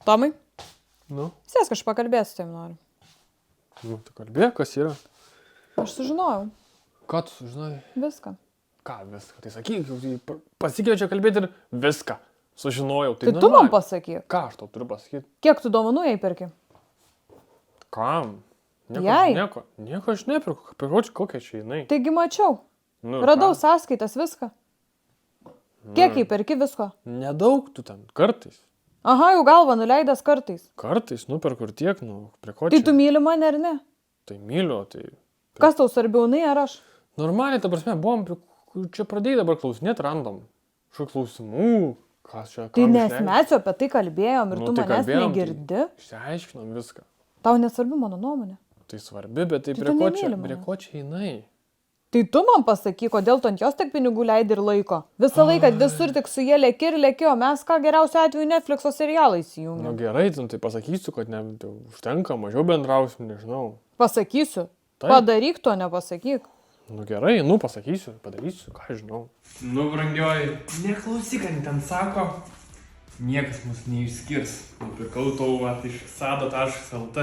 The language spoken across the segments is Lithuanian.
Tomai, Nu, sės kažką pakalbėti, tai noriu. tai kalbėk, kas yra. Aš sužinojau Ką tu sužinai? viską. Ką viską? Tai sakyk, pasikviečia kalbėti ir viską. Sužinojau. Tai tu man pasakyk, Ką aš tau turiu pasakyti? kiek tu dovanų jai perki? Kam? Jai? Nieko aš nepirku. Kokia čia jinai? Taigi mačiau, Nu, radau ką? sąskaitas viską. Kiek jai perki visko? Nedaug tu ten, kartais. Aha, jau galva nuleidęs kartais. Kartais nuperku ir tiek, prie ko Tai čia. tu myli mane ar ne? Tai myliu, tai... Kas tau svarbiau, jinai ar aš? Normaliai, ta prasme, buvom, čia pradėjai dabar klausinėti random. Šių klausimų, kas čia, Tai kam nes išleidai. mes jau apie tai kalbėjom ir Nu, tu tai manęs kalbėjom, negirdi. Išsiaiškinom viską. Tau nesvarbi mano nuomonė. Tai svarbi, bet tai Tai prie tu ko nemyli čia, manęs. prie ko čia jinai? Tai tu man pasakyk, kodėl tu ant jos tiek pinigų leidi ir laiko. Visą laiką visur tik su jie lėki ir lėki, o mes ką geriausiu atveju Netflix'o serialą Nu įsijungiam. gerai, tai pasakysiu, kad ne, tai užtenka, mažiau bendrausim, nežinau. Pasakysiu. Taip. Padaryk to, nepasakyk. Nu gerai, pasakysiu, padarysiu, ką žinau. Nu, brangioji, neklausyk, ką ten sako. Niekas mus neišskirs. Nupirkau tau iš sado.lt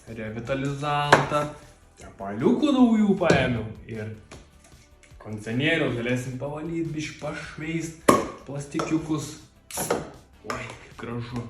revitalizantą. Tepaliukų naujų paėmiau ir kondicionieriaus galėsim pavalyti, biškai pašveist plastikiukus. Oi, kaip gražu.